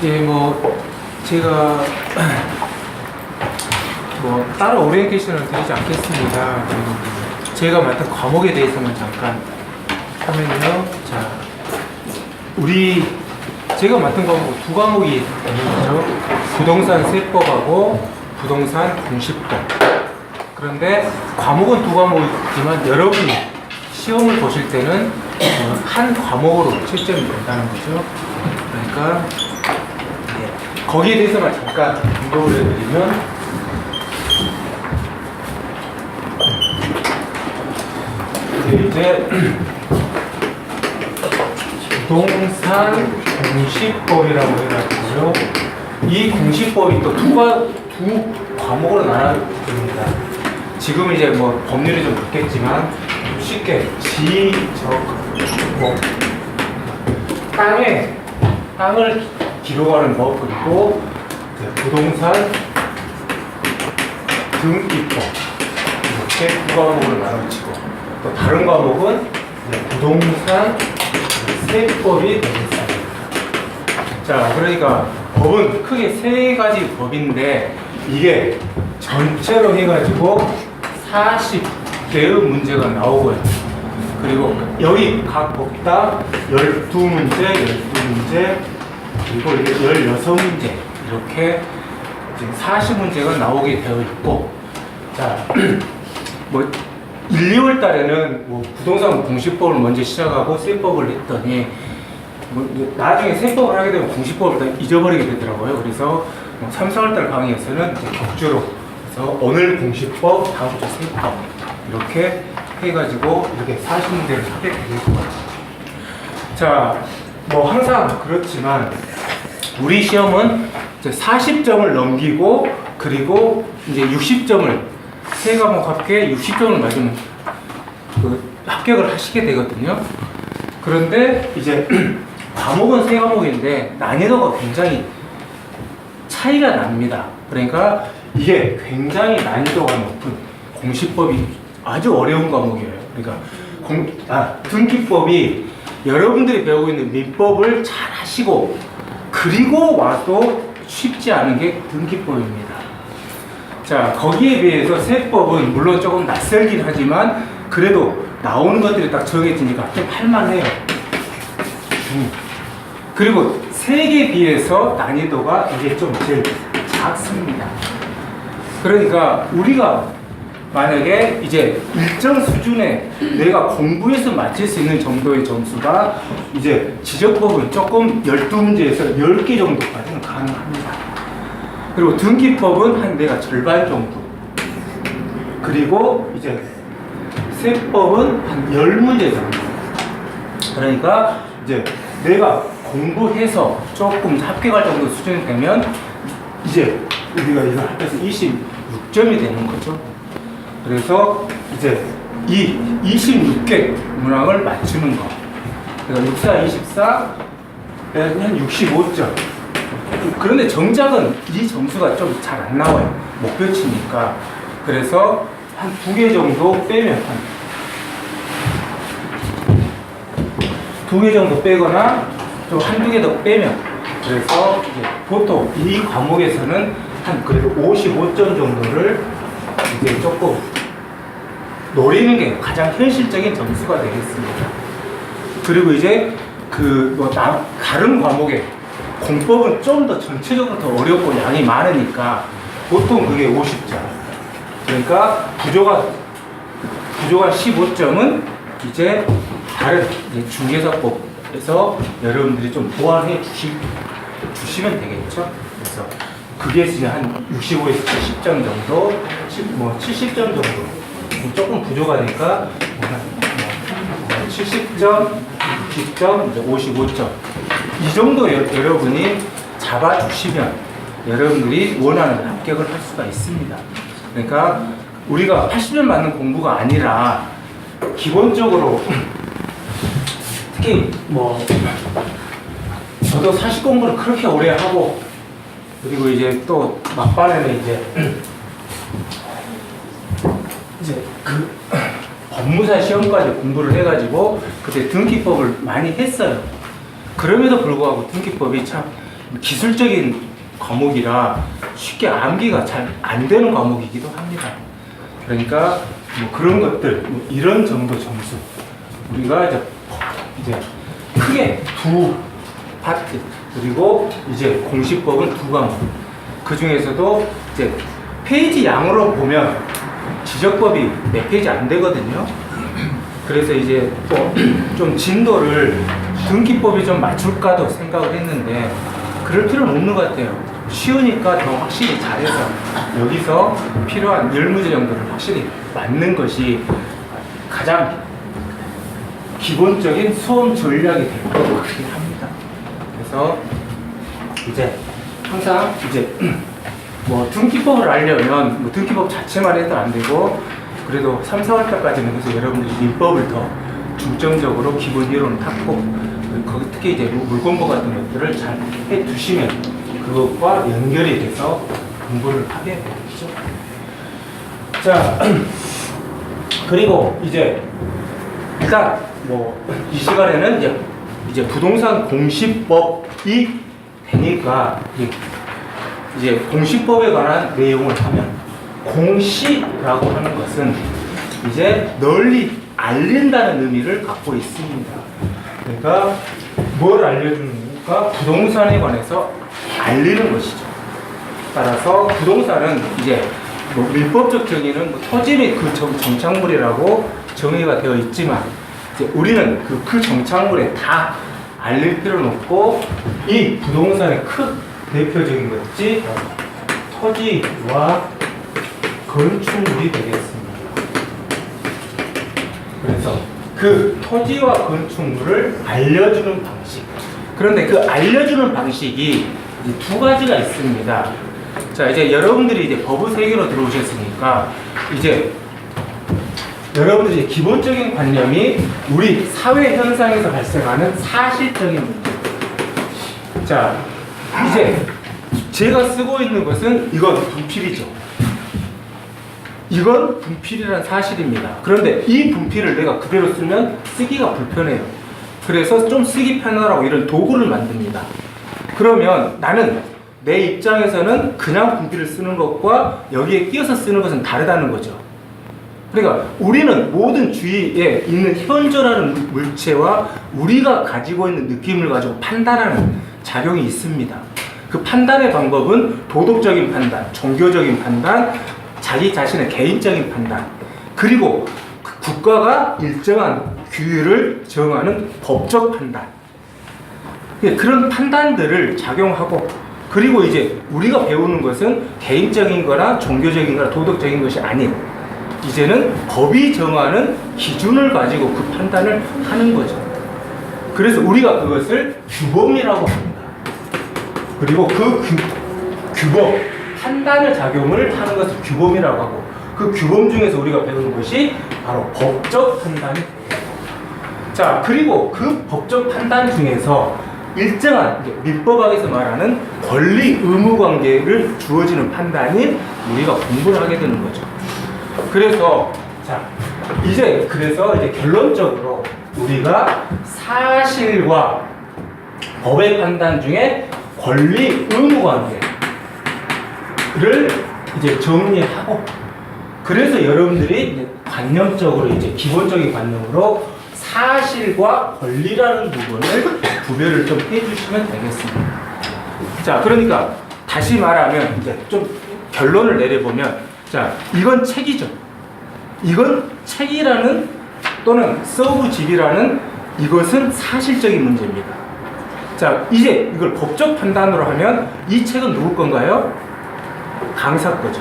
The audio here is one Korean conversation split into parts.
예, 뭐 제가 뭐 따로 오리엔테이션을 드리지 않겠습니다. 제가 맡은 과목에 대해서만 잠깐 하면요. 자, 제가 맡은 과목 두 과목이 있는 거죠. 부동산 세법하고 부동산 공시법. 그런데 과목은 두 과목이지만 여러분이 시험을 보실 때는 한 과목으로 채점이 된다는 거죠. 그러니까 거기에 대해서만 잠깐 언급을 해드리면, 이제 부동산 공시법이라고 해가지고요. 이 공시법이 또 두 과목으로 나눠집니다. 지금 이제 뭐 법률이 좀 바뀌었지만 쉽게 땅을 기록하는 법, 그리고 부동산 등기법, 이렇게 두 과목으로 나눠지고, 또 다른 과목은 부동산 세법이 되겠습니다. 자, 그러니까 법은 크게 세 가지 법인데, 이게 전체로 해가지고 40개의 문제가 나오고요. 그리고 여기 각 법당 12문제, 12문제, 그리고 이게 16문제, 이렇게 지금 40문제가 나오게 되어 있고, 자, 뭐 1, 2월 달에는 뭐 부동산 공시법을 먼저 시작하고 세법을 했더니, 뭐 나중에 세법을 하게 되면 공시법을 다 잊어버리게 되더라고요. 그래서 3, 4월 달 강의에서는 이제 격주로, 그래서 오늘 공시법, 다음 주 세법, 이렇게 해가지고 이렇게 40문제를 하게 될 것 같아요. 자, 뭐 항상 그렇지만 우리 시험은 이제 40점을 넘기고, 그리고 이제 60점을, 세 과목 합계 60점을 맞으면 합격을 하시게 되거든요. 그런데 이제 과목은 세 과목인데 난이도가 굉장히 차이가 납니다. 그러니까 이게 굉장히 난이도가 높은 공시법이 아주 어려운 과목이에요. 그러니까 등기법이 여러분들이 배우고 있는 민법을 잘 하시고 그리고 와도 쉽지 않은 게 등기법입니다. 자, 거기에 비해서 세법은 물론 조금 낯설긴 하지만 그래도 나오는 것들이 딱 정해지니까 좀 할만해요. 그리고 색에 비해서 난이도가 이게 좀 제일 작습니다. 그러니까 우리가 만약에 이제 일정 수준에 내가 공부해서 맞출 수 있는 정도의 점수가, 이제 지적법은 조금 12문제에서 10개 정도까지는 가능합니다. 그리고 등기법은 한 내가 절반 정도. 그리고 이제 세법은 한 10문제 정도. 그러니까 이제 내가 공부해서 조금 합격할 정도 수준이 되면 이제 우리가 이거 합해서 26점이 되는 거죠. 그래서 이제 이 26개 문항을 맞추는 거. 그러니까 64, 24, 한 65점. 그런데 정작은 이 점수가 좀 잘 안 나와요. 목표치니까. 그래서 한 2개 정도 빼면, 두 개 정도 빼거나 좀 한두 개 더 빼면, 그래서 이제 보통 이 과목에서는 한 그래도 55점 정도를 이제 조금 노리는 게 가장 현실적인 점수가 되겠습니다. 그리고 이제 다른 과목에 공법은 좀 더 전체적으로 더 어렵고 양이 많으니까 보통 그게 50점. 그러니까 부조가 15점은 이제 다른 중개사법에서 여러분들이 좀 보완해 주시면 되겠죠. 그래서 그게 이제 한 65에서 70점 정도, 70점 정도. 조금 부족하니까 70점, 60점, 55점. 이 정도 여러분이 잡아주시면 여러분들이 원하는 합격을 할 수가 있습니다. 그러니까 우리가 80점 맞는 공부가 아니라 기본적으로 특히 저도 사실 공부를 그렇게 오래 하고, 그리고 이제 또 막판에는 이제 법무사 시험까지 공부를 해가지고 그때 등기법을 많이 했어요. 그럼에도 불구하고 등기법이 참 기술적인 과목이라 쉽게 암기가 잘 안 되는 과목이기도 합니다. 그러니까 뭐 그런 것들, 뭐 이런 정도 점수 우리가 이제 크게 두 파트, 그리고 이제 공시법은 두 과목. 그 중에서도 이제 페이지 양으로 보면 지적법이 몇 페이지 안 되거든요. 그래서 이제 또 좀 진도를 등기법이 좀 맞출까도 생각을 했는데 그럴 필요는 없는 것 같아요. 쉬우니까 더 확실히 잘해서 여기서 필요한 10문제 정도를 확실히 맞는 것이 가장 기본적인 수험 전략이 될 것 같긴 합니다. 그래서 이제 항상 이제 뭐 등기법을 알려면 뭐 등기법 자체만 해도 안 되고 그래도 3, 4월 달까지는 그래서 여러분들이 민법을 더 중점적으로 기본 이론을 닦고 거기 특히 이제 물권법 같은 것들을 잘 해두시면 그것과 연결이 돼서 공부를 하게 되겠죠. 자, 그리고 이제 일단 뭐 이 시간에는 이제 부동산 공시법이 되니까 이제 공시법에 관한 내용을 하면 공시라고 하는 것은 이제 널리 알린다는 의미를 갖고 있습니다. 그러니까 뭘 알려주는가? 부동산에 관해서 알리는 것이죠. 따라서 부동산은 이제 뭐 민법적 정의는 뭐 토지 및 그 정착물이라고 정의가 되어 있지만 이제 우리는 그 정착물에 다 알릴 필요는 없고 이 부동산의 큰 대표적인 것이 토지와 건축물이 되겠습니다. 그래서 그 토지와 건축물을 알려주는 방식. 그런데 그 알려주는 방식이 두 가지가 있습니다. 자, 이제 여러분들이 이제 법의 세계로 들어오셨으니까 이제 여러분들이 이제 기본적인 관념이 우리 사회 현상에서 발생하는 사실적인 문제. 자, 이제 제가 쓰고 있는 것은 이건 분필이죠. 이건 분필이라는 사실입니다. 그런데 이 분필을 내가 그대로 쓰면 쓰기가 불편해요. 그래서 좀 쓰기 편하라고 이런 도구를 만듭니다. 그러면 나는 내 입장에서는 그냥 분필을 쓰는 것과 여기에 끼워서 쓰는 것은 다르다는 거죠. 그러니까 우리는 모든 주위에 있는 현존하는 물체와 우리가 가지고 있는 느낌을 가지고 판단하는 작용이 있습니다. 그 판단의 방법은 도덕적인 판단, 종교적인 판단, 자기 자신의 개인적인 판단, 그리고 국가가 일정한 규율을 정하는 법적 판단. 그런 판단들을 작용하고, 그리고 이제 우리가 배우는 것은 개인적인 거나 종교적인 거나 도덕적인 것이 아닌, 이제는 법이 정하는 기준을 가지고 그 판단을 하는 거죠. 그래서 우리가 그것을 규범이라고 합니다. 그리고 그 규범, 판단의 작용을 하는 것을 규범이라고 하고, 그 규범 중에서 우리가 배우는 것이 바로 법적 판단이에요. 자, 그리고 그 법적 판단 중에서 일정한 민법학에서 말하는 권리 의무 관계를 주어지는 판단이 우리가 공부를 하게 되는 거죠. 그래서 자, 그래서 결론적으로 우리가 사실과 법의 판단 중에 권리 의무 관계를 이제 정리하고, 그래서 여러분들이 관념적으로 기본적인 관념으로 사실과 권리라는 부분을 구별을 좀 해주시면 되겠습니다. 자, 그러니까 다시 말하면 좀 결론을 내려보면, 자, 이건 책이죠. 이건 책이라는 또는 서브집이라는 이것은 사실적인 문제입니다. 자, 이제 이걸 법적 판단으로 하면 이 책은 누구 건가요? 강사 거죠.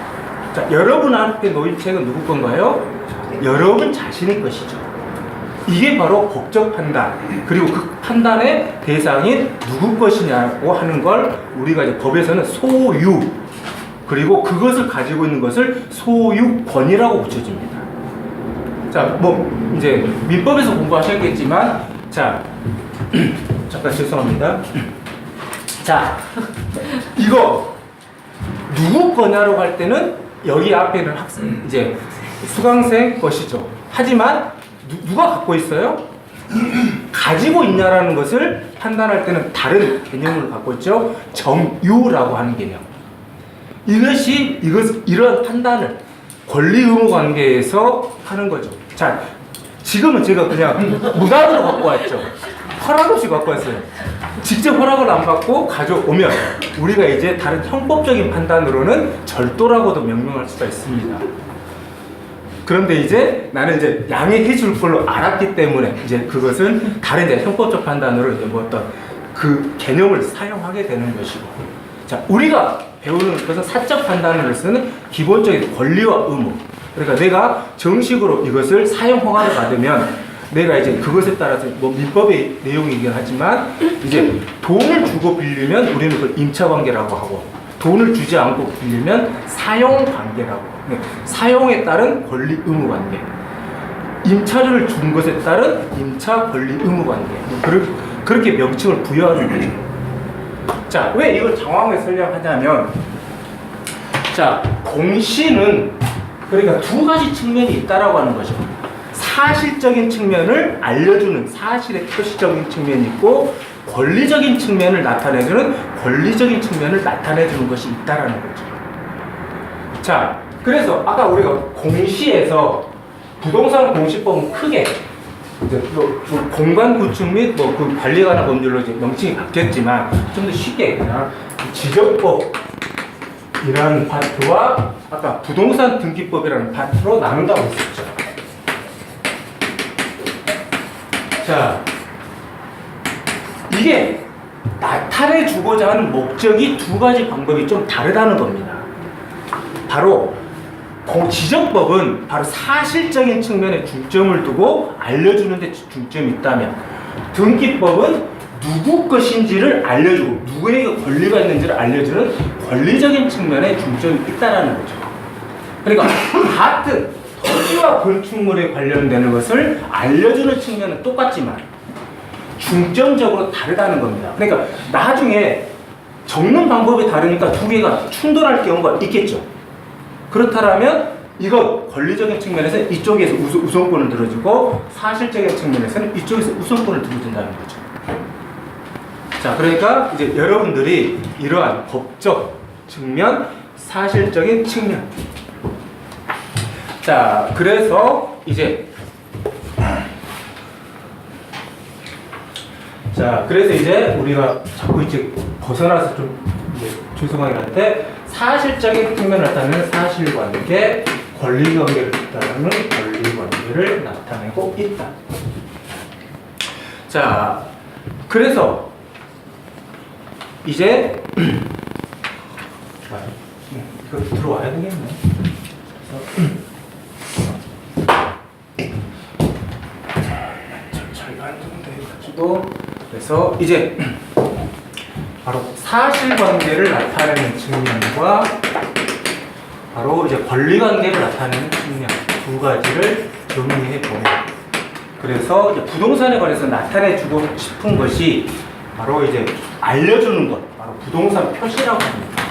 자, 여러분 앞에 놓인 책은 누구 건가요? 여러분 자신의 것이죠. 이게 바로 법적 판단, 그리고 그 판단의 대상이 누구 것이냐고 하는 걸 우리가 이제 법에서는 소유, 그리고 그것을 가지고 있는 것을 소유권이라고 붙여줍니다. 자, 뭐 이제 민법에서 공부하셨겠지만, 자, 잠깐 죄송합니다. 자, 이거 누구 거냐라고 할 때는 여기 앞에는 학생, 수강생 것이죠. 하지만 누가 갖고 있어요? 가지고 있냐라는 것을 판단할 때는 다른 개념을 갖고 있죠. 점유라고 하는 개념. 이러한 판단을 권리 의무 관계에서 하는 거죠. 자, 지금은 제가 그냥 무단으로 갖고 왔죠. 허락 없이 갖고 왔어요. 직접 허락을 안 받고 가져오면 우리가 이제 다른 형법적인 판단으로는 절도라고도 명명할 수가 있습니다. 그런데 이제 나는 이제 양해해 줄 걸로 알았기 때문에 이제 그것은 다른 이제 형법적 판단으로 이제 뭐 어떤 그 개념을 사용하게 되는 것이고. 자, 우리가 배우는 것은 사적 판단을 쓰는 기본적인 권리와 의무. 그러니까 내가 정식으로 이것을 사용 허가를 받으면 내가 이제 그것에 따라서 뭐 민법의 내용이긴 하지만 이제 돈을 주고 빌리면 우리는 그걸 임차 관계라고 하고 돈을 주지 않고 빌리면 사용 관계라고. 사용에 따른 권리 의무 관계. 임차료를 준 것에 따른 임차 권리 의무 관계. 그렇게 명칭을 부여하는 거죠. 자, 왜 이걸 장황하게 설명하냐면, 자, 공시는 그러니까 두 가지 측면이 있다라고 하는 거죠. 사실적인 측면을 알려주는 사실의 표시적인 측면이 있고, 권리적인 측면을 나타내주는 권리적인 측면을 나타내주는 것이 있다라는 거죠. 자, 그래서 아까 우리가 공시에서 부동산 공시법은 크게 이제 공간 구축 및 뭐 그 관리에 관한 법률로 이제 명칭이 바뀌었지만 좀 더 쉽게 그냥 지적법이라는 파트와 아까 부동산 등기법이라는 파트로 나눈다고 했었죠. 자, 이게 나타내 주고자 하는 목적이 두 가지 방법이 좀 다르다는 겁니다. 바로 지적법은 바로 사실적인 측면에 중점을 두고 알려주는 데 중점이 있다면, 등기법은 누구 것인지를 알려주고 누구에게 권리가 있는지를 알려주는 권리적인 측면에 중점이 있다는 거죠. 그러니까 같은 토지와 건축물에 관련되는 것을 알려주는 측면은 똑같지만 중점적으로 다르다는 겁니다. 그러니까 나중에 적는 방법이 다르니까 두 개가 충돌할 경우가 있겠죠. 그렇다면 이거 권리적인 측면에서는 이쪽에서 우선권을 들어주고 사실적인 측면에서는 이쪽에서 우선권을 들어준다는 거죠. 자, 그러니까 이제 여러분들이 이러한 법적 측면, 사실적인 측면. 자, 그래서 이제 우리가 자꾸 이제 벗어나서 좀 이제 죄송하긴 한데 사실적인 측면을 나타내는 사실관계, 권리관계를 나타내는 권리관계를 나타내고 있다. 자, 그래서 이제 이거 들어와야 되겠네. 잘 안정돼가지고 그래서 이제 바로 사실관계를 나타내는 측면과 바로 이제 권리관계를 나타내는 측면 두 가지를 정리해 보면, 그래서 이제 부동산에 관해서 나타내주고 싶은 것이 바로 이제 알려주는 것, 바로 부동산 표시라고 합니다.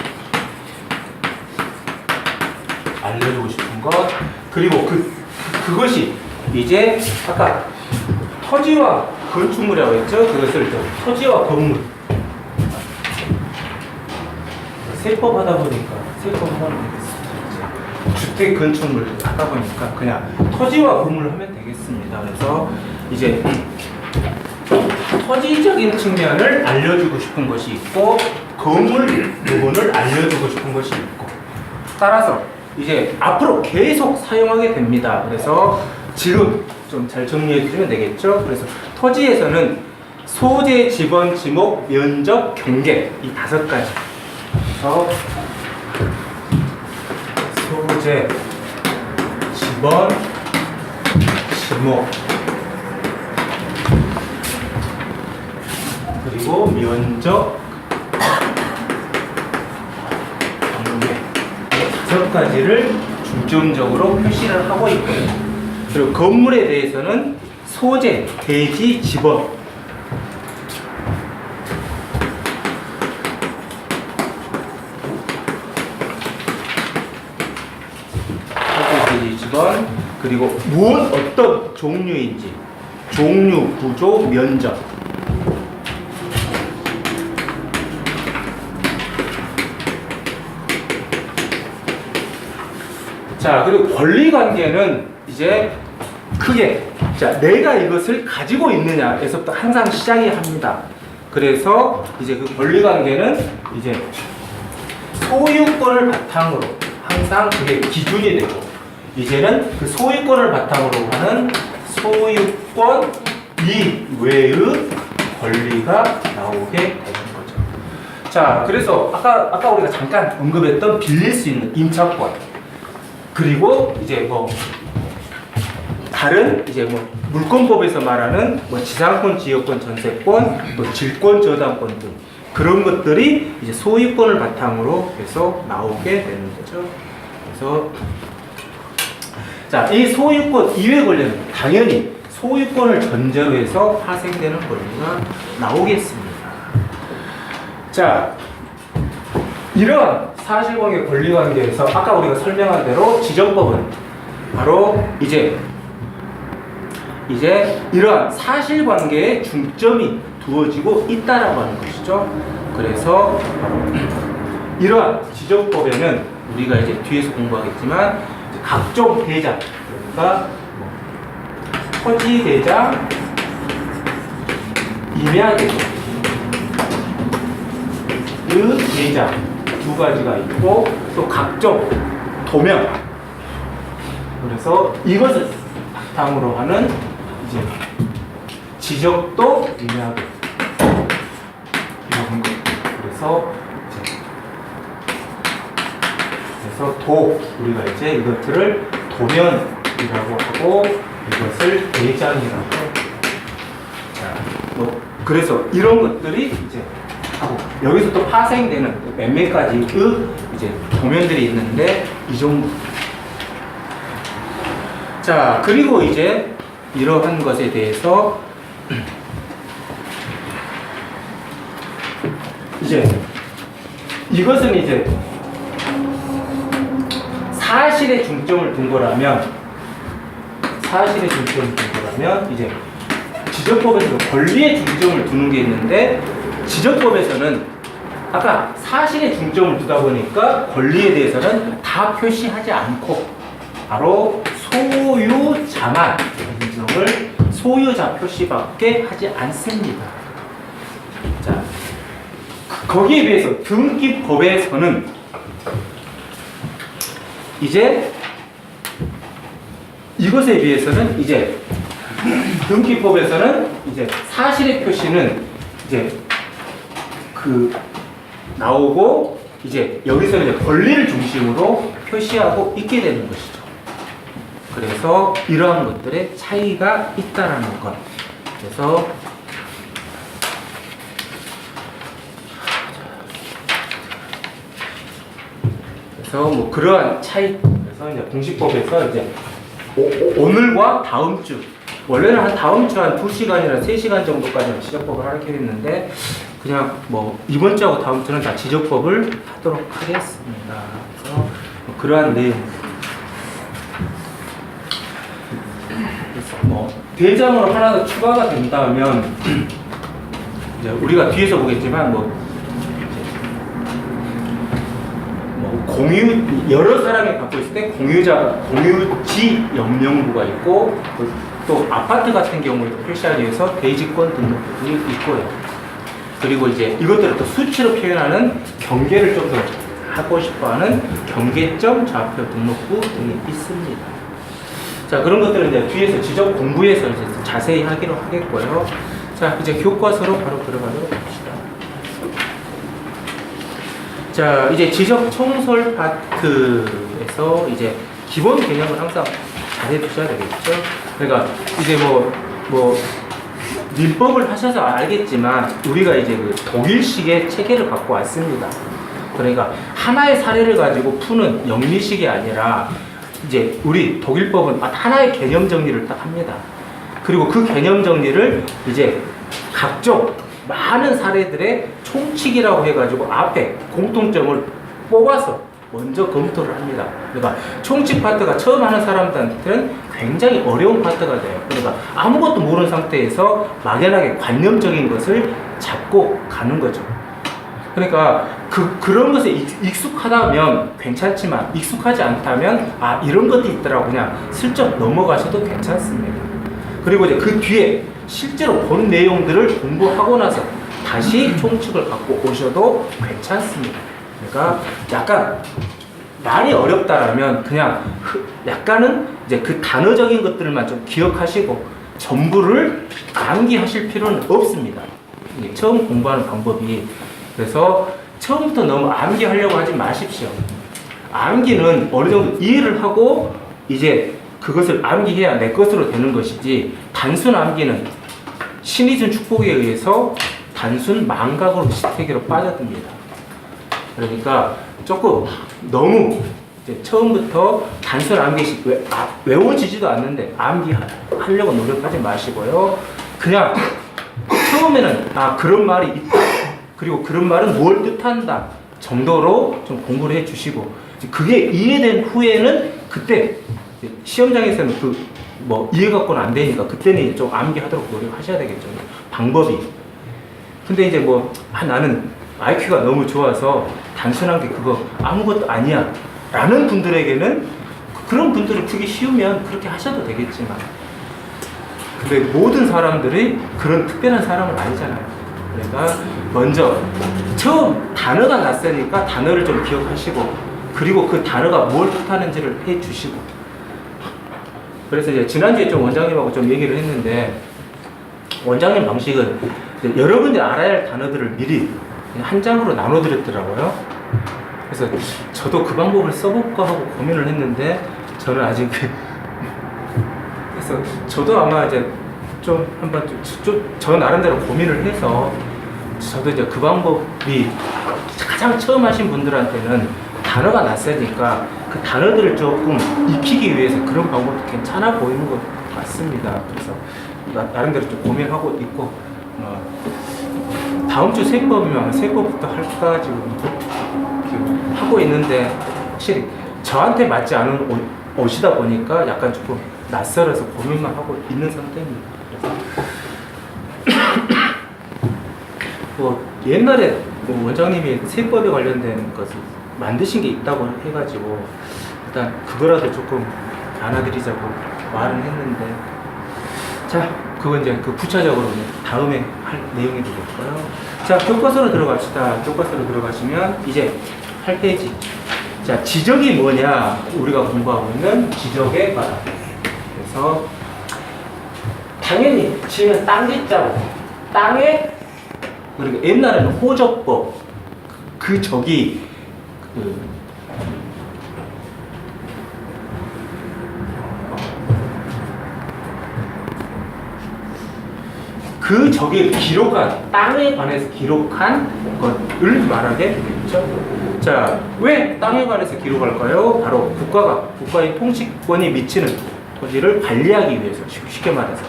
알려주고 싶은 것, 그리고 그것이 이제 아까 토지와 건축물이라고 했죠. 그것을 토지와 건물. 세법 하다 보니까 세법 하면 되겠습니다. 주택 건축물 하다 보니까 그냥 토지와 건물을 하면 되겠습니다. 그래서 이제 토지적인 측면을 알려주고 싶은 것이 있고 건물 부분을 알려주고 싶은 것이 있고, 따라서 이제 앞으로 계속 사용하게 됩니다. 그래서 지금 좀 잘 정리해 주시면 되겠죠. 그래서 토지에서는 소재, 지번, 지목, 면적, 경계 이 5가지. 그래서 소재, 지번, 지목, 그리고 면적, 경계 5가지를 중점적으로 표시를 하고 있고요. 그리고 건물에 대해서는 소재, 대지, 지번, 소재, 대지, 지번, 그리고 무엇 어떤 종류인지 종류, 구조, 면적. 자, 그리고 권리관계는 이제 크게, 자, 내가 이것을 가지고 있느냐에서부터 항상 시작이 합니다. 그래서 이제 그 권리관계는 이제 소유권을 바탕으로 항상 그게 기준이 되고, 이제는 그 소유권을 바탕으로 하는 소유권 이외의 권리가 나오게 되는 거죠. 자, 그래서 아까 우리가 잠깐 언급했던 빌릴 수 있는 임차권, 그리고 이제 뭐 다른 이제 뭐 물권법에서 말하는 뭐 지상권, 지역권, 전세권, 또 질권, 저당권 등 그런 것들이 이제 소유권을 바탕으로 해서 나오게 되는 거죠. 그래서 자, 이 소유권 이외 권리는 당연히 소유권을 전제로 해서 파생되는 권리가 나오겠습니다. 자, 이러한 사실관계 권리관계에서 아까 우리가 설명한 대로 지정법은 바로 이제 이러한 사실관계에 중점이 두어지고 있다라고 하는 것이죠. 그래서 바로 이러한 지정법에는 우리가 이제 뒤에서 공부하겠지만 각종 대장, 그러니까 토지 대장, 임야 대장, 그 대장 두 가지가 있고, 또 각종 도명, 그래서 이것을 바탕으로 하는 이제 지적도 의미하고 이런 것. 그래서 우리가 이제 이것들을 도면이라고 하고 이것을 대장이라고. 자, 뭐 그래서 이런 것들이 이제 하고 여기서 또 파생되는 몇몇 가지의 이제 도면들이 있는데 이 정도. 자, 그리고 이제 이러한 것에 대해서 이제 이것은 이제 사실에 중점을 둔 거라면 이제 지정법에서는 권리에 중점을 두는 게 있는데 지정법에서는 아까 사실에 중점을 두다 보니까 권리에 대해서는 다 표시하지 않고 바로 소유자만 인정을 소유자 표시밖에 하지 않습니다. 자, 거기에 비해서 등기법에서는 이제 이것에 비해서는 이제 등기법에서는 이제 사실의 표시는 이제 나오고 이제 여기서는 이제 권리를 중심으로 표시하고 있게 되는 것이죠. 그래서 이러한 것들의 차이가 있다라는 것. 그래서 뭐 그러한 차이. 그래서 이제 공시법에서 이제 오늘과 다음 주, 원래는 한 다음 주 한 2시간이나 3시간 정도까지는 지적법을 하게 했는데 그냥 뭐 이번 주하고 다음 주는 다 지적법을 하도록 하겠습니다. 그래서 뭐 그러한 내용. 뭐 대장으로 하나 더 추가가 된다면 이제 우리가 뒤에서 보겠지만 뭐 공유, 여러 사람이 갖고 있을 때 공유지 영명부가 있고 또 아파트 같은 경우에도 표시하기 위해서 대지권 등록부들이 있고요. 그리고 이제 이것들을 또 수치로 표현하는 경계를 좀 더 하고 싶어하는 경계점 좌표 등록부 등이 있습니다. 자, 그런 것들은 이제 뒤에서 지적 공부에서 이제 자세히 하기로 하겠고요. 자, 이제 교과서로 바로 들어가도록 합시다. 자, 이제 지적 총설 파트에서 이제 기본 개념을 항상 잘 해두셔야 되겠죠. 그러니까 이제 뭐 민법을 하셔서 알겠지만 우리가 이제 그 독일식의 체계를 갖고 왔습니다. 그러니까 하나의 사례를 가지고 푸는 영리식이 아니라 이제 우리 독일법은 하나의 개념 정리를 딱 합니다. 그리고 그 개념 정리를 이제 각종 많은 사례들의 총칙이라고 해가지고 앞에 공통점을 뽑아서 먼저 검토를 합니다. 그러니까 총칙 파트가 처음 하는 사람들한테는 굉장히 어려운 파트가 돼요. 그러니까 아무것도 모르는 상태에서 막연하게 관념적인 것을 잡고 가는 거죠. 그러니까 그런 것에 익숙하다면 괜찮지만 익숙하지 않다면 아 이런 것도 있더라고 그냥 슬쩍 넘어가셔도 괜찮습니다. 그리고 이제 그 뒤에 실제로 본 내용들을 공부하고 나서 다시 총칙을 갖고 오셔도 괜찮습니다. 그러니까 약간 많이 어렵다라면 그냥 약간은 이제 그 단어적인 것들만 좀 기억하시고 전부를 암기하실 필요는 없습니다. 이게 처음 공부하는 방법이. 그래서 처음부터 너무 암기하려고 하지 마십시오. 암기는 어느 정도 이해를 하고 이제 그것을 암기해야 내 것으로 되는 것이지 단순 암기는 신이 준 축복에 의해서 단순 망각으로 지태기로 빠져듭니다. 그러니까 조금 너무 이제 처음부터 단순 암기식 외워지지도 않는데 암기하려고 노력하지 마시고요. 그냥 처음에는 아 그런 말이 있다. 그리고 그런 말은 뭘 뜻한다 정도로 좀 공부를 해 주시고 그게 이해된 후에는 그때 시험장에서는 이해 갖고는 안 되니까 그때는 좀 암기하도록 노력하셔야 되겠죠. 방법이. 근데 이제 나는 IQ가 너무 좋아서 단순한 게 그거 아무것도 아니야 라는 분들에게는 그런 분들이 듣기 쉬우면 그렇게 하셔도 되겠지만 근데 모든 사람들이 그런 특별한 사람은 아니잖아요. 그러니까 먼저 처음 단어가 낯서니까 단어를 좀 기억하시고 그리고 그 단어가 뭘 뜻하는지를 해 주시고 그래서 이제 지난주에 좀 원장님하고 좀 얘기를 했는데 원장님 방식은 여러분들이 알아야 할 단어들을 미리 한 장으로 나눠 드렸더라고요. 그래서 저도 그 방법을 써볼까 하고 고민을 했는데 저는 아직 그래서 저도 아마 이제 좀 한번 저 나름대로 고민을 해서 저도 이제 그 방법이 가장 처음 하신 분들한테는 단어가 낯서니까 그 단어들을 조금 익히기 위해서 그런 방법도 괜찮아 보이는 것 같습니다. 그래서 나름대로 좀 고민하고 있고 다음 주 세법이면 세법부터 할까 지금 하고 있는데 확실히 저한테 맞지 않은 옷이다 보니까 약간 조금 낯설어서 고민만 하고 있는 상태입니다. 옛날에 원장님이 세법에 관련된 것을 만드신 게 있다고 해가지고 일단 그거라도 조금 안아드리자고 말은 했는데 자 그건 이제 부차적으로 다음에 할 내용이 되겠고요. 자 교과서로 들어갑시다. 교과서로 들어가시면 이제 8페이지 자 지적이 뭐냐 우리가 공부하고 있는 지적의 바람. 그래서 당연히 지면 땅지자고 땅에 그리고 옛날에는 호적법 그 적이 그 적이 기록한 땅에 관해서 기록한 것을 말하게 되겠죠. 자, 왜 땅에 관해서 기록할까요? 바로 국가의 통치권이 미치는 토지를 관리하기 위해서 쉽게 말해서.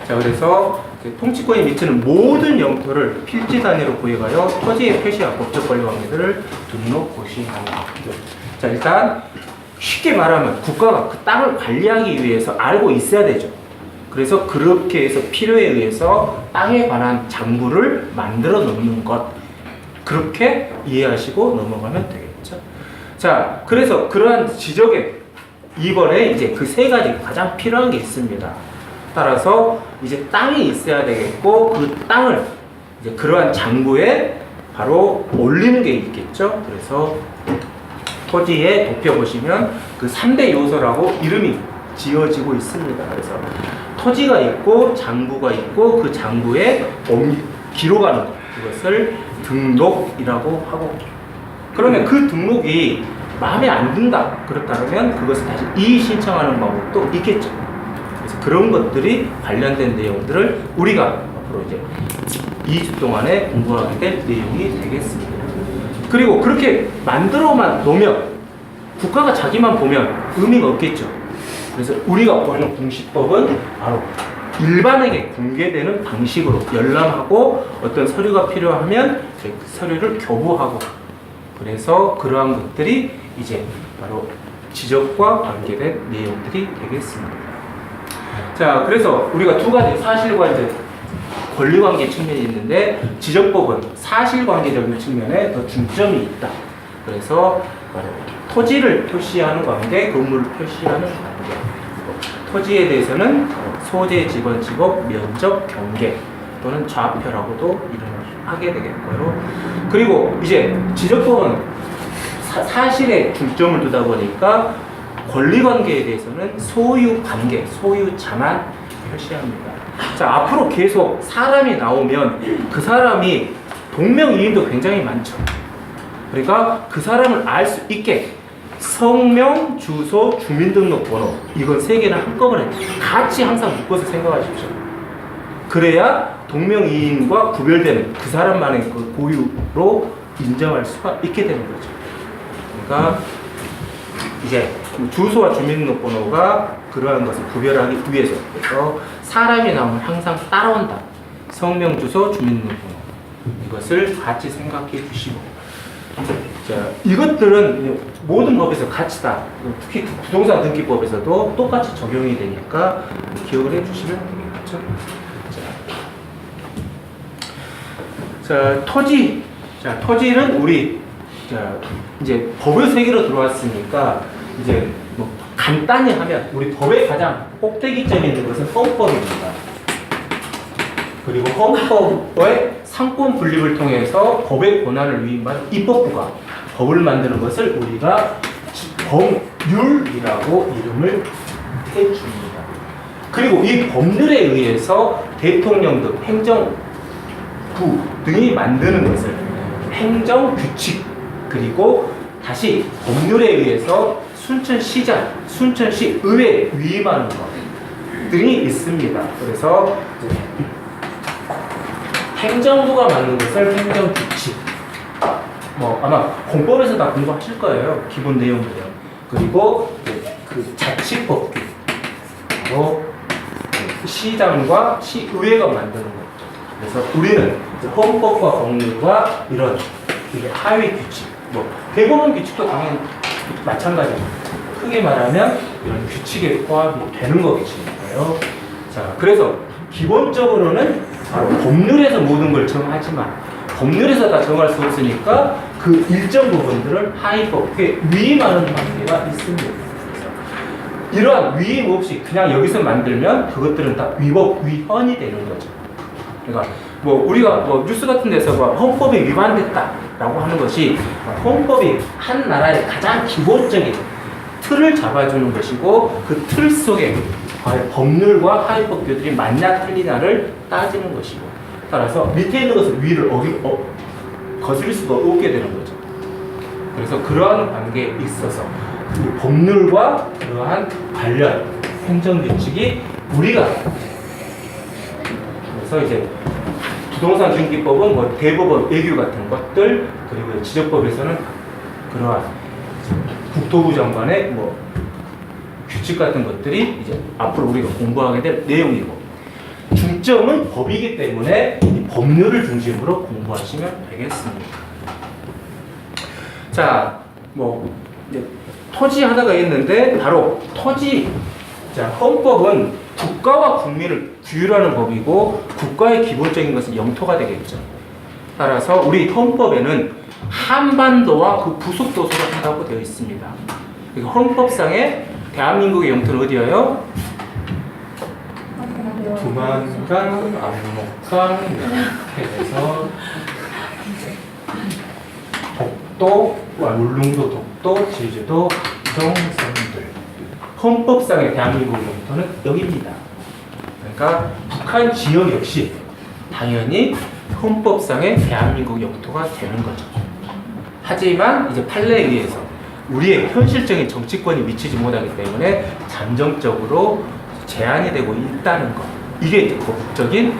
자, 그래서 통치권이 미치는 모든 영토를 필지 단위로 구획하여 토지의 표시와 법적 권리 관계들을 등록 고시하는. 자, 일단 쉽게 말하면 국가가 그 땅을 관리하기 위해서 알고 있어야 되죠. 그래서 그렇게 해서 필요에 의해서 땅에 관한 장부를 만들어 놓는 것. 그렇게 이해하시고 넘어가면 되겠죠. 자, 그래서 그러한 지적에 이번에 이제 그 세 가지 가장 필요한 게 있습니다. 따라서 이제 땅이 있어야 되겠고 그 땅을 이제 그러한 장부에 바로 올리는 게 있겠죠. 그래서 토지에 도표 보시면 그 3대 요소라고 이름이 지어지고 있습니다. 그래서 토지가 있고 장부가 있고 그 장부에 기록하는 것 그것을 등록이라고 하고 그러면 그 등록이 마음에 안 든다 그렇다면 그것을 다시 이의 신청하는 방법도 있겠죠. 그래서 그런 것들이 관련된 내용들을 우리가 앞으로 이제 2주 동안에 공부하게 될 내용이 되겠습니다. 그리고 그렇게 만들어만 놓으면 국가가 자기만 보면 의미가 없겠죠. 그래서 우리가 보는 공시법은 바로 일반에게 공개되는 방식으로 열람하고 어떤 서류가 필요하면 그 서류를 교부하고 그래서 그러한 것들이 이제 바로 지적과 관계된 내용들이 되겠습니다. 자, 그래서 우리가 두 가지 사실과 이제 권리관계 측면이 있는데 지적법은 사실관계적인 측면에 더 중점이 있다. 그래서 바로 토지를 표시하는 관계, 건물을 표시하는 관계. 토지에 대해서는 소재, 지번, 직업, 면적, 경계 또는 좌표라고도 이름을 하게 되겠고요. 그리고 이제 지적법은 사실에 중점을 두다 보니까 권리관계에 대해서는 소유관계, 소유자만 표시합니다. 자, 앞으로 계속 사람이 나오면 그 사람이 동명이인도 굉장히 많죠. 그러니까 그 사람을 알 수 있게 성명, 주소, 주민등록번호 이건 세 개는 한꺼번에 같이 항상 묶어서 생각하십시오. 그래야 동명이인과 구별되는 그 사람만의 그 고유로 인정할 수가 있게 되는 거죠. 그러니까 이제 주소와 주민등록번호가 그러한 것을 구별하기 위해서 그래서 사람이 나오면 항상 따라온다. 성명, 주소, 주민등록번호 이것을 같이 생각해 주시고 자, 이것들은 모든 법에서 같이다. 특히 부동산 등기법에서도 똑같이 적용이 되니까 기억을 해주시면 되겠죠. 자, 토지. 자, 토지는 우리 이제 법의 세계로 들어왔으니까 이제 뭐 간단히 하면 우리 법의 가장 꼭대기점에 있는 것은 헌법입니다. 그리고 헌법의 상권 분립을 통해서 법의 권한을 위임받은 입법부가 법을 만드는 것을 우리가 법률이라고 이름을 해줍니다. 그리고 이 법률에 의해서 대통령 등 행정부 등이 만드는 것을 행정규칙 그리고 다시 법률에 의해서 순천시장, 순천시 의회에 위임하는 것들이 있습니다. 그래서 행정부가 만든 것을 행정규칙 뭐 아마 공법에서 다 공부하실 거예요. 기본 내용들이요. 그리고 그 자치법규 뭐 시장과 시의회가 만드는 것. 그래서 우리는 헌법과 법률과 이런 이게 하위 규칙 뭐 대법원 규칙도 당연히 마찬가지입니다. 크게 말하면 이런 규칙에 포함이 되는 거겠죠. 자, 그래서 기본적으로는 바로 법률에서 모든 걸 정하지만 법률에서 다 정할 수 없으니까 그 일정 부분들을 하위법에 위임하는 관계가 있습니다. 그래서 이러한 위임 없이 그냥 여기서 만들면 그것들은 다 위법, 위헌이 되는 거죠. 그러니까 뭐 우리가 뭐 뉴스 같은 데서 뭐 헌법에 위반됐다라고 하는 것이 헌법이 한 나라의 가장 기본적인 틀을 잡아주는 것이고 그 틀 속에 법률과 하위법규들이 맞냐 틀리냐를 따지는 것이고 따라서 밑에 있는 것을 위를 거슬릴 수가 없게 되는 거죠. 그래서 그러한 관계에 있어서 법률과 그러한 관련 행정규칙이 우리가 그래서 이제 부동산 등기법은 뭐 대법원 외규 같은 것들 그리고 지적법에서는 그러한 국토부 장관의 뭐 규칙 같은 것들이 이제 앞으로 우리가 공부하게 될 내용이고 중점은 법이기 때문에 이 법률을 중심으로 공부하시면 되겠습니다. 자, 뭐 이제 토지 하나가 있는데 바로 토지. 자, 헌법은 국가와 국민을 규율하는 법이고 국가의 기본적인 것은 영토가 되겠죠. 따라서 우리 헌법에는 한반도와 그 부속 도서를 한다고 되어 있습니다. 헌법상에 대한민국의 영토는 어디예요? 두만강, 압록강 이렇게 해서 독도, 울릉도, 독도, 제주도, 정선들. 헌법상의 대한민국 영토는 여기입니다. 그러니까 북한 지역 역시 당연히 헌법상의 대한민국 영토가 되는 거죠. 하지만 이제 판례에 의해서 우리의 현실적인 정치권이 미치지 못하기 때문에 잠정적으로 제한이 되고 있다는 것. 이게 이제 법적인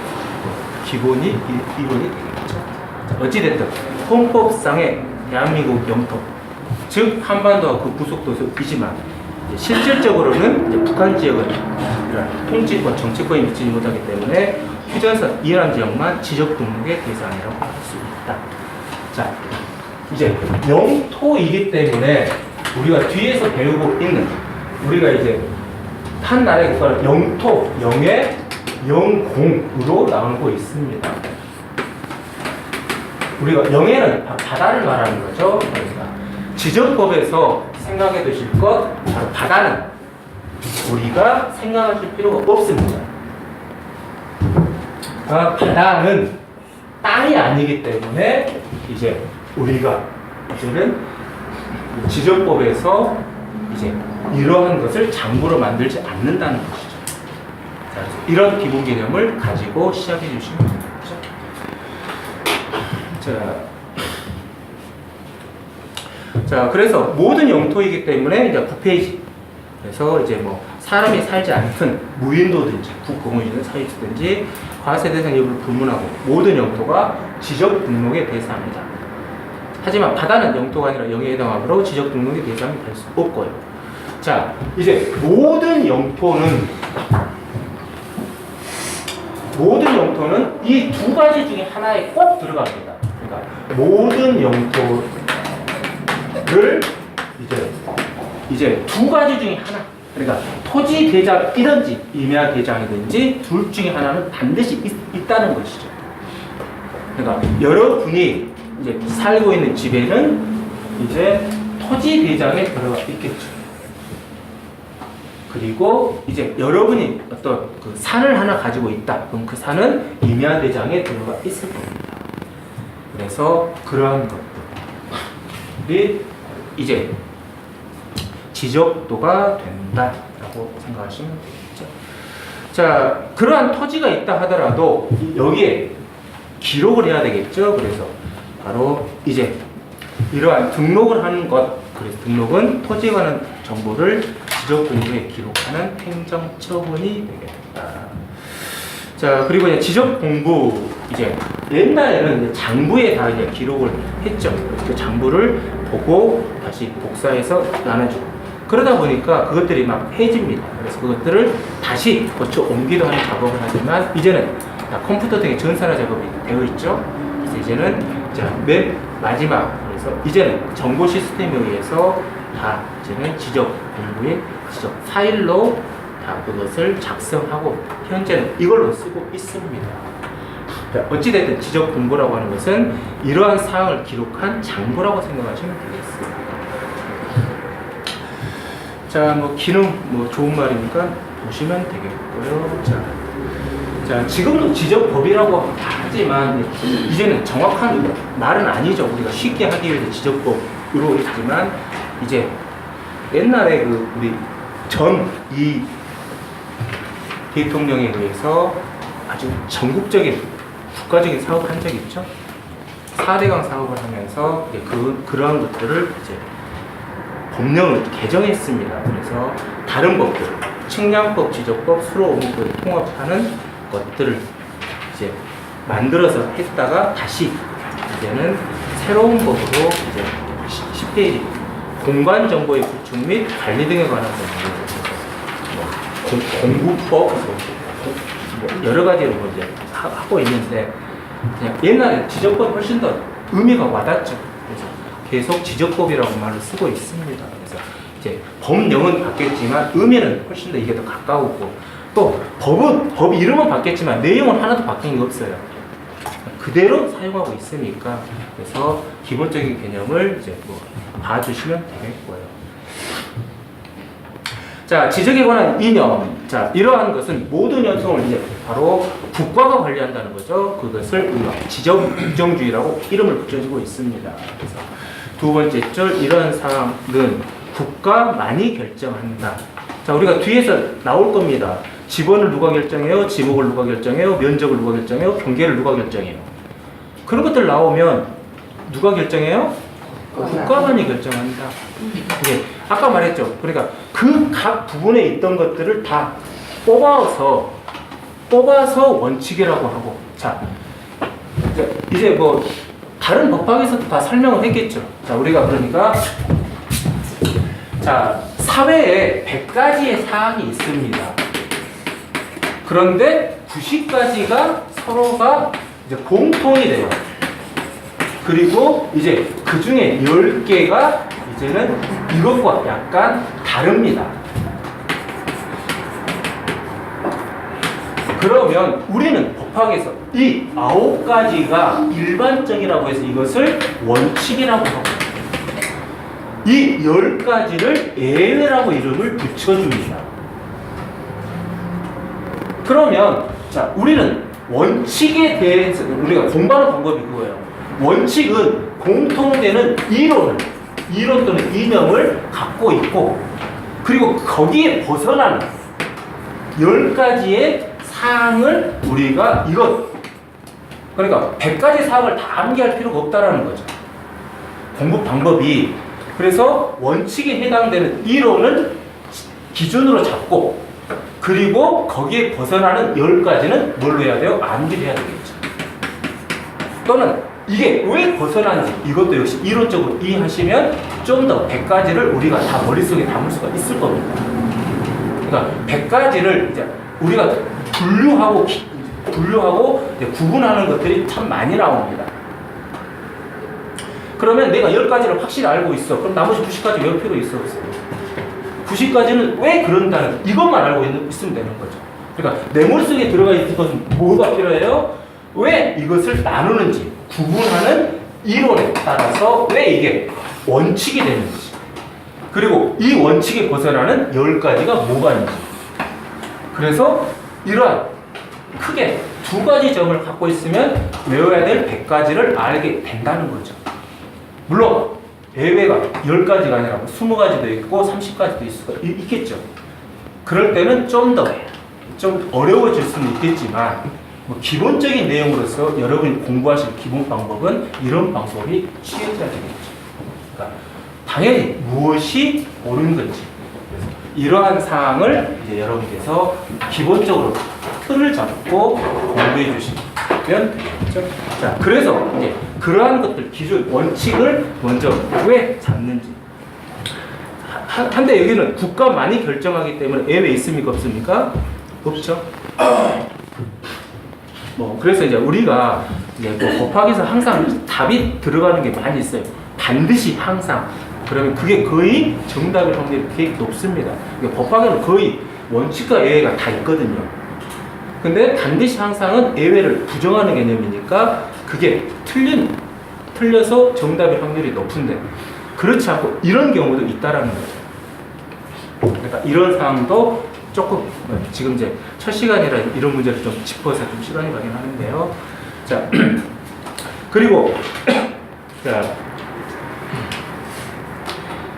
기본이 이론이 되겠죠. 어찌됐든 헌법상의 대한민국 영토, 즉 한반도와 그 부속도서이지만 실질적으로는 이제 북한 지역은 이런 통치권, 정치권이 미치지 못하기 때문에 휴전선 이해한 지역만 지적 등록의 대상이라고 할 수 있다. 자, 이제 영토이기 때문에 우리가 뒤에서 배우고 있는 우리가 이제 한 나라의 국가는 영토, 영의 영공으로 나오고 있습니다. 우리가 영해는 바다를 말하는 거죠. 그러니까 지정법에서 생각해 두실 것 바로 바다는 우리가 생각하실 필요가 없습니다. 바다는 땅이 아니기 때문에 이제 우리가 이제는 지정법에서 이제 이러한 것을 장부로 만들지 않는다는 것이죠. 자, 이런 기본 개념을 가지고 시작해 주시면 됩니다. 자, 그래서 모든 영토이기 때문에 이제 9페이지. 그래서 이제 뭐 사람이 살지 않든 무인도든지 국공유지는 사유지든지 과세대상 여부를 불문하고 모든 영토가 지적 등록의 대상이다. 하지만 바다는 영토가 아니라 영에 해당하므로 지적 등록의 대상이 될 수 없고요. 자, 이제 모든 영토는 이 두 가지 중에 하나에 꼭 들어갑니다. 그러니까 모든 영토를 이제 두 가지 중에 하나. 그러니까 토지 대장이든지 임야 대장이든지 둘 중에 하나는 반드시 있다는 것이죠. 그러니까 여러분이 이제 살고 있는 집에는 이제 토지 대장에 들어가 있겠죠. 그리고 이제 여러분이 어떤 그 산을 하나 가지고 있다. 그럼 그 산은 임야 대장에 들어가 있을 겁니다. 그래서 그러한 것들이 이제 지적도가 된다라고 생각하시면 되겠죠. 자, 그러한 토지가 있다 하더라도 여기에 기록을 해야 되겠죠. 그래서 바로 이제 이러한 등록을 하는 것, 그래서 등록은 토지에 관한 정보를 지적공부에 기록하는 행정처분이 되겠다. 자, 그리고 이제 지적공부, 이제 옛날에는 이제 장부에 다 이제 기록을 했죠. 그 장부를 보고 다시 복사해서 나눠주고. 그러다 보니까 그것들이 막 해집니다. 그래서 그것들을 다시 고쳐 옮기도 하는 작업을 하지만 이제는 다 컴퓨터 등의 전산화 작업이 되어 있죠. 그래서 이제는 맨 마지막, 그래서 이제는 정보 시스템에 의해서 다 이제는 지적 공부인 지적 파일로 다 그것을 작성하고 현재는 이걸로 쓰고 있습니다. 어찌됐든 지적 공부라고 하는 것은 이러한 사항을 기록한 장부라고 생각하시면 되겠습니다. 자, 뭐 기능 뭐 좋은 말이니까 보시면 되겠고요. 자, 지금도 지적법이라고 하지만 이제는 정확한 말은 아니죠. 우리가 쉽게 하기 위해서 지적법으로 했지만 이제 옛날에 그 우리 전 이 대통령에 의해서 아주 전국적인 국가적인 사업을 한 적이 있죠. 4대강 사업을 하면서 이제 그러한 것들을 이제 법령을 개정했습니다. 그래서 다른 법들, 측량법, 지적법, 수로오목법을 통합하는 것들을 이제 만들어서 했다가 다시 이제는 새로운 법으로 이제 10페이지 공간 정보의 구축 및 관리 등에 관한 법을 공구법 여러 가지로 이제 하고 있는데 그냥 옛날에 지적법이 훨씬 더 의미가 와닿죠. 그래서 계속 지적법이라고 말을 쓰고 있습니다. 그래서 이제 법령은 바뀌었지만 의미는 훨씬 더 이게 더 가까우고 또 법 이름은 바뀌었지만 내용은 하나도 바뀐 게 없어요. 그대로 사용하고 있으니까 그래서 기본적인 개념을 이제 뭐 봐주시면 되겠고요. 자, 지적에 관한 이념. 자, 이러한 것은 모든 연성을 이제 바로 국가가 관리한다는 거죠. 그것을 우리가 지정주의라고 이름을 붙여주고 있습니다. 그래서 두 번째 줄, 이러한 사항은 국가만이 결정한다. 자, 우리가 뒤에서 나올 겁니다. 지번을 누가 결정해요? 지목을 누가 결정해요? 면적을 누가 결정해요? 경계를 누가 결정해요? 그런 것들 나오면 누가 결정해요? 국가만이 결정한다. 네, 아까 말했죠. 그러니까 그 각 부분에 있던 것들을 다 뽑아서 원칙이라고 하고. 자, 이제 뭐 다른 법학에서도 다 설명을 했겠죠. 자, 우리가 그러니까 자, 사회에 100가지의 사항이 있습니다. 그런데 90가지가 서로가 이제 공통이 돼요. 그리고 이제 그 중에 10개가 이제는 이것과 약간 다릅니다. 그러면 우리는 법학에서 이 9가지가 일반적이라고 해서 이것을 원칙이라고 하고 이 10가지를 예외라고 이름을 붙여줍니다. 그러면 자, 우리는 원칙에 대해서 우리가 공부하는 방법이 그거예요. 원칙은 공통되는 이론 또는 이념을 갖고 있고 그리고 거기에 벗어나는 10가지의 사항을 우리가 그러니까 100가지 사항을 다 암기할 필요가 없다라는 거죠. 공부 방법이. 그래서 원칙에 해당되는 이론을 기준으로 잡고 그리고 거기에 벗어나는 10가지는 뭘로 해야 돼요? 암기를 해야 되겠죠. 또는 이게 왜 벗어나는지 이것도 역시 이론적으로 이해하시면 좀 더 100가지를 우리가 다 머릿속에 담을 수가 있을 겁니다. 그러니까 100가지를 이제 우리가 분류하고 이제 구분하는 것들이 참 많이 나옵니다. 그러면 내가 10가지를 확실히 알고 있어. 그럼 나머지 90가지 외울 필요 있어 없어요? 90가지는 왜 그런다는 이것만 알고 있으면 되는 거죠. 그러니까 내 머릿속에 들어가 있는 것은 뭐가 필요해요? 왜 이것을 나누는지 구분하는 이론에 따라서 왜 이게 원칙이 되는지 그리고 이 원칙에 벗어나는 10가지가 뭐가 있는지 그래서 이러한 크게 2가지 점을 갖고 있으면 외워야 될 100가지를 알게 된다는 거죠. 물론 예외가 10가지가 아니라 20가지도 있고 30가지도 있겠죠. 그럴 때는 좀 어려워질 수는 있겠지만 뭐 기본적인 내용으로서 여러분이 공부하실 기본 방법은 이런 방법이 취해져야 되겠죠. 그러니까 당연히 무엇이 옳은 건지 이러한 사항을 이제 여러분께서 기본적으로 틀을 잡고 공부해 주시면 되겠죠. 자, 그래서 이제 그러한 것들 기준 원칙을 먼저 왜 잡는지. 한데 여기는 국가만이 결정하기 때문에 예외 있습니까 없습니까? 없죠. 그래서 이제 우리가 이제 뭐 법학에서 항상 답이 들어가는 게 많이 있어요. 반드시 항상. 그러면 그게 거의 정답일 확률이 되게 높습니다. 법학에는 거의 원칙과 예외가 다 있거든요. 근데 반드시 항상은 예외를 부정하는 개념이니까 그게 틀려서 정답일 확률이 높은데 그렇지 않고 이런 경우도 있다라는 거죠. 그러니까 이런 상황도 조금 지금 이제 첫 시간이라 이런 문제를 좀 짚어서 좀 시간이 가긴 하는데요. 자, 그리고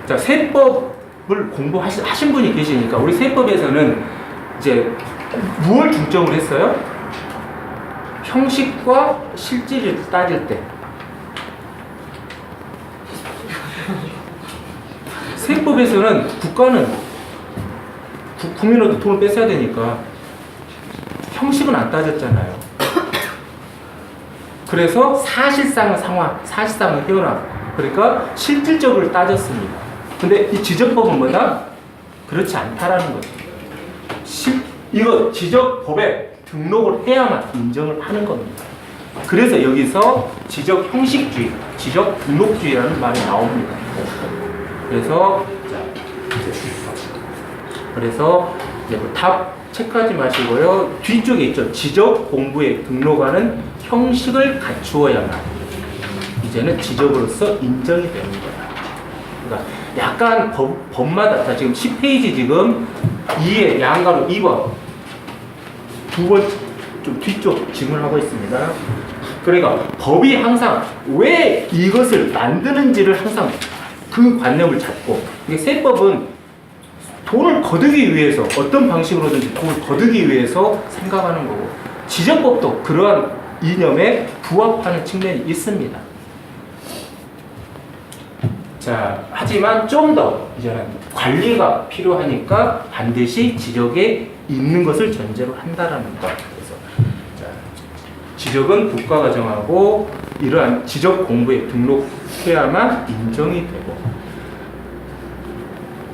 자, 세법을 공부하신 분이 계시니까 우리 세법에서는 이제 무엇을 중점을 했어요? 형식과 실질을 따질 때 세법에서는 국가는 국민으로부터 돈을 뺏어야 되니까 형식은 안 따졌잖아요. 그래서 사실상의 상황, 사실상의 현황, 그러니까 실질적으로 따졌습니다. 근데 이 지적법은 뭐다? 그렇지 않다라는 거죠. 이거 지적법에 등록을 해야만 인정을 하는 겁니다. 그래서 여기서 지적 형식주의, 지적 등록주의라는 말이 나옵니다. 그래서 이제 답 체크하지 마시고요. 뒤쪽에 있죠. 지적 공부에 등록하는 형식을 갖추어야만 이제는 지적으로서 인정이 되는 거야. 그러니까 약간 법마다 자 지금 10페이지 지금 2의 양가로 2번 두 번 좀 뒤쪽 질문하고 있습니다. 그러니까 법이 항상 왜 이것을 만드는지를 항상 그 관념을 잡고 이게 세법은 돈을 거두기 위해서 어떤 방식으로든지 돈을 거두기 위해서 생각하는 거고 지적법도 그러한 이념에 부합하는 측면이 있습니다. 자, 하지만 좀 더 이제는 관리가 필요하니까 반드시 지적에 있는 것을 전제로 한다라는 것. 그래서 자, 지적은 국가가 정하고 이러한 지적 공부에 등록해야만 인정이 되고.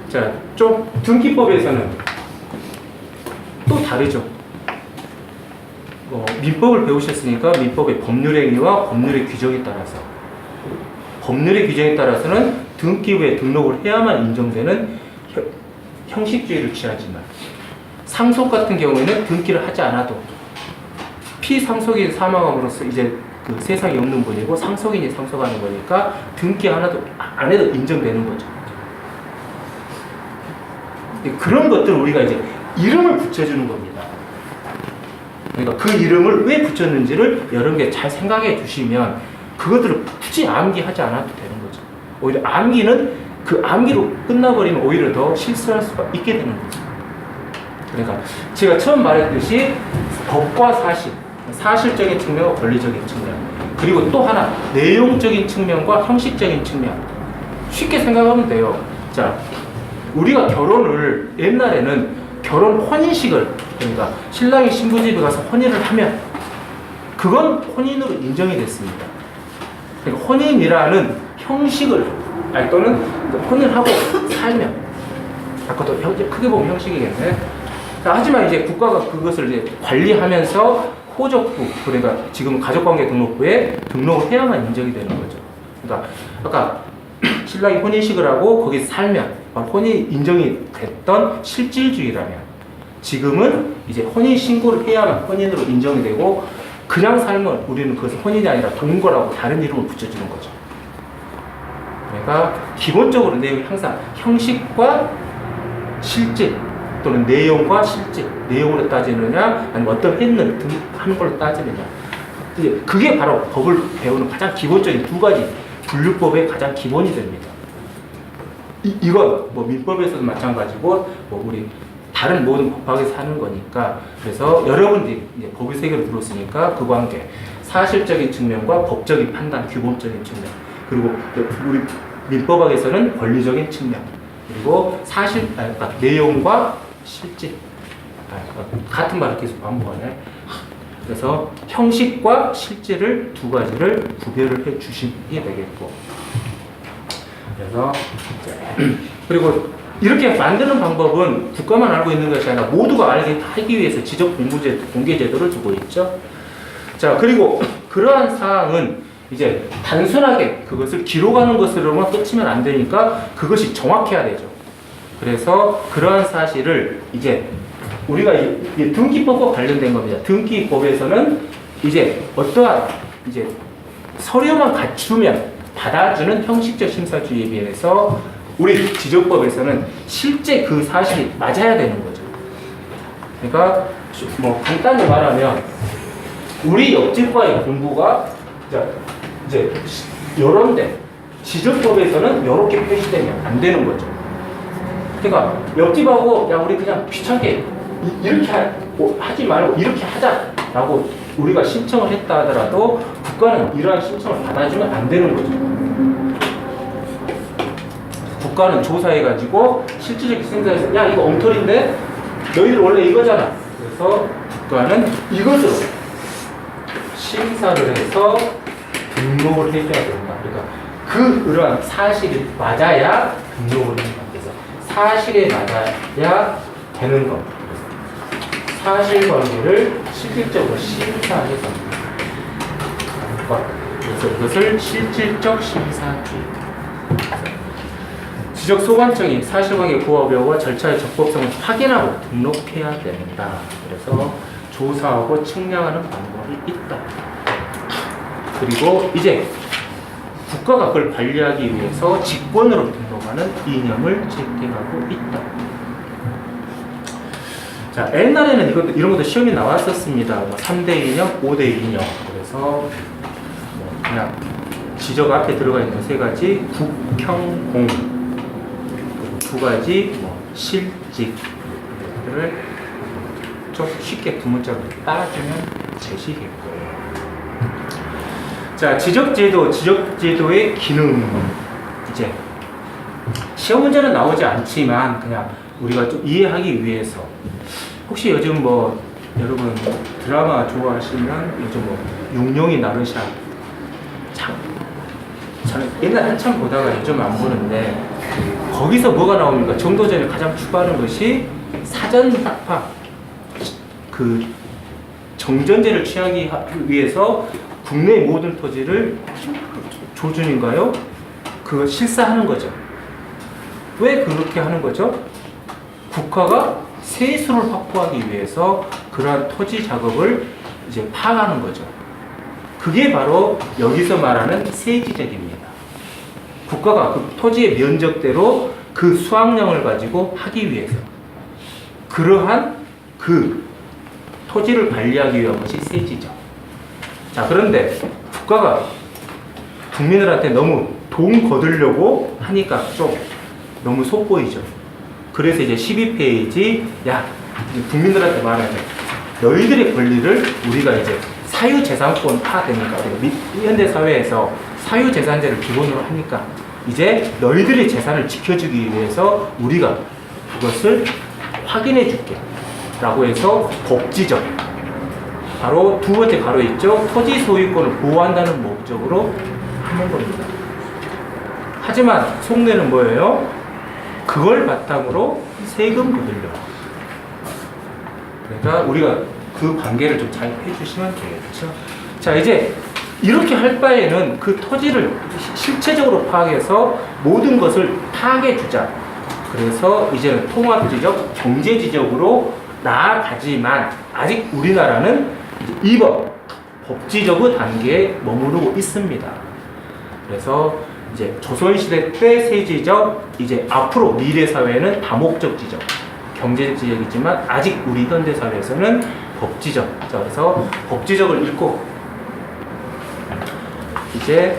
자, 좀 등기법에서는 또 다르죠. 민법을 배우셨으니까 민법의 법률행위와 법률의 규정에 따라서 법률의 규정에 따라서는 등기부에 등록을 해야만 인정되는 형식주의를 취하지만 상속 같은 경우에는 등기를 하지 않아도 피상속인 사망함으로써 이제 그 세상에 없는 분이고 상속인이 상속하는 거니까 등기 하나도 안 해도 인정되는 거죠. 그런 것들을 우리가 이제 이름을 붙여주는 겁니다. 그러니까 그 이름을 왜 붙였는지를 여러분께 잘 생각해 주시면 그것들을 굳이 암기하지 않아도 되는 거죠. 오히려 암기는 그 암기로 끝나버리면 오히려 더 실수할 수가 있게 되는 거죠. 그러니까 제가 처음 말했듯이 법과 사실, 사실적인 측면과 권리적인 측면, 그리고 또 하나 내용적인 측면과 형식적인 측면. 쉽게 생각하면 돼요. 자, 우리가 결혼을 옛날에는 결혼 혼인식을, 그러니까 신랑이 신부 집에 가서 혼인을 하면 그건 혼인으로 인정이 됐습니다. 그러니까 혼인이라는 형식을 또는 혼인하고 살면, 아까도 크게 보면 형식이겠네. 자, 하지만 이제 국가가 그것을 이제 관리하면서 호적부, 그러니까 지금 가족관계 등록부에 등록을 해야만 인정이 되는 거죠. 그러니까 아까 신랑이 혼인식을 하고 거기 살면 혼인 인정이 됐던 실질주의라면, 지금은 이제 혼인 신고를 해야만 혼인으로 인정이 되고 그냥 살면 우리는 그것을 혼인이 아니라 동거라고 다른 이름을 붙여주는 거죠. 그러니까 기본적으로 내용이 항상 형식과 실질 또는 내용과 실질, 내용으로 따지느냐 아니면 어떤 했는 하는 걸로 따지느냐, 이제 그게 바로 법을 배우는 가장 기본적인 두 가지 분류법의 가장 기본이 됩니다. 이건 뭐 민법에서도 마찬가지고 뭐 우리 다른 모든 법학에서 하는 거니까, 그래서 여러분들이 이제 법의 세계로 들어왔으니까 그 관계, 사실적인 측면과 법적인 판단, 규범적인 측면, 그리고 우리 민법학에서는 권리적인 측면, 그리고 사실, 그러니까 내용과 실질, 같은 말을 계속 반복하네. 그래서 형식과 실질을 두 가지를 구별을 해 주시면 되겠고, 그래서 그리고 이렇게 만드는 방법은 국가만 알고 있는 것이 아니라 모두가 알게 하기 위해서 지적 공개 제도를 두고 있죠. 자, 그리고 그러한 사항은 이제 단순하게 그것을 기록하는 것으로만 끝이면 안 되니까 그것이 정확해야 되죠. 그래서 그러한 사실을 이제 우리가 이 등기법과 관련된 겁니다. 등기법에서는 이제 어떠한 이제 서류만 갖추면 받아주는 형식적 심사주의에 비해서 우리 지적법에서는 실제 그 사실이 맞아야 되는 거죠. 그러니까 뭐 간단히 말하면 우리 옆집과의 공부가 이제 요런데 지적법에서는 이렇게 표시되면 안 되는 거죠. 그러니까 옆집하고 야 우리 그냥 귀찮게 이렇게 하지 말고 이렇게 하자라고 우리가 신청을 했다 하더라도 국가는 이러한 신청을 받아주면 안 되는 거죠. 국가는 조사해가지고 실질적인 생산에서 야 이거 엉터리인데 너희들 원래 이거잖아. 그래서 국가는 이것으로 심사를 해서 등록을 해줘야 된다. 그러니까 그러한 사실이 맞아야 등록을 합니다. 그래서 사실에 맞아야 되는 겁니다. 사실관계를 실질적으로 심사해서 그래서 이것을 실질적 심사주의. 지적 소관청이 사실관계 부합여부와 절차의 적법성을 확인하고 등록해야 된다. 그래서 조사하고 측량하는 방법이 있다. 그리고 이제 국가가 그걸 관리하기 위해서 직권으로 등록하는 이념을 채택하고 있다. 자, 옛날에는 이런 것도 시험이 나왔었습니다. 뭐 3대 이념, 5대 이념. 그래서 뭐 그냥 지적 앞에 들어가 있는 세 가지 국형공, 두 가지 뭐 실직들을 좀 쉽게 두 문자로 따라주면 되시겠고요. 자, 지적제도의 기능. 이제 시험 문제는 나오지 않지만 그냥 우리가 좀 이해하기 위해서, 혹시 요즘 뭐 여러분 드라마 좋아하시면 요즘 뭐 용용이 나르샤 저는 옛날 한참 보다가 요즘 안 보는데 거기서 뭐가 나옵니까? 정도전에 가장 추구하는 것이 사전 합파, 그 정전제를 취하기 위해서 국내 모든 토지를 조준인가요? 그거 실사하는 거죠. 왜 그렇게 하는 거죠? 국가가 세수를 확보하기 위해서 그러한 토지 작업을 이제 파악하는 거죠. 그게 바로 여기서 말하는 세지적입니다. 국가가 그 토지의 면적대로 그 수확량을 가지고 하기 위해서 그러한 그 토지를 관리하기 위한 것이 세지죠. 자, 그런데 국가가 국민들한테 너무 돈 거두려고 하니까 좀 너무 속보이죠. 그래서 이제 12페이지, 야, 이제 국민들한테 말하면 너희들의 권리를 우리가 이제 사유재산권 파되니까, 현대사회에서 사유재산제를 기본으로 하니까 이제 너희들의 재산을 지켜주기 위해서 우리가 그것을 확인해 줄게 라고 해서 복지적, 바로 두 번째 가로 있죠. 토지 소유권을 보호한다는 목적으로 하는 겁니다. 하지만 속내는 뭐예요? 그걸 바탕으로 세금 거들려. 그러니까 우리가 그 관계를 좀 잘 해주시면 되겠죠. 자, 이제 이렇게 할 바에는 그 토지를 실체적으로 파악해서 모든 것을 파악해 주자. 그래서 이제는 통합지적, 경제지적으로 나아가지만 아직 우리나라는 2번 법지적의 단계에 머무르고 있습니다. 그래서 이제 조선시대 때 세지적, 이제 앞으로 미래 사회는 다목적 지적, 경제적 지적이지만 아직 우리 현대 사회에서는 법지적. 자, 그래서 법지적을 읽고 이제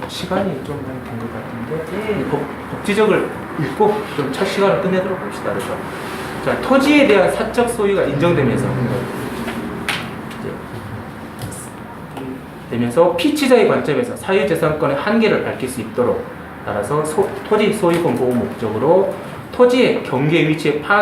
시간이 좀 많이 된 것 같은데 법지적을 읽고 좀 첫 시간을 끝내도록 합시다. 그래서 자, 토지에 대한 사적 소유가 인정되면서 되면서 피치자의 관점에서 사유재산권의 한계를 밝힐 수 있도록 따라서 토지 소유권 보호 목적으로 토지의 경계 위치의 파악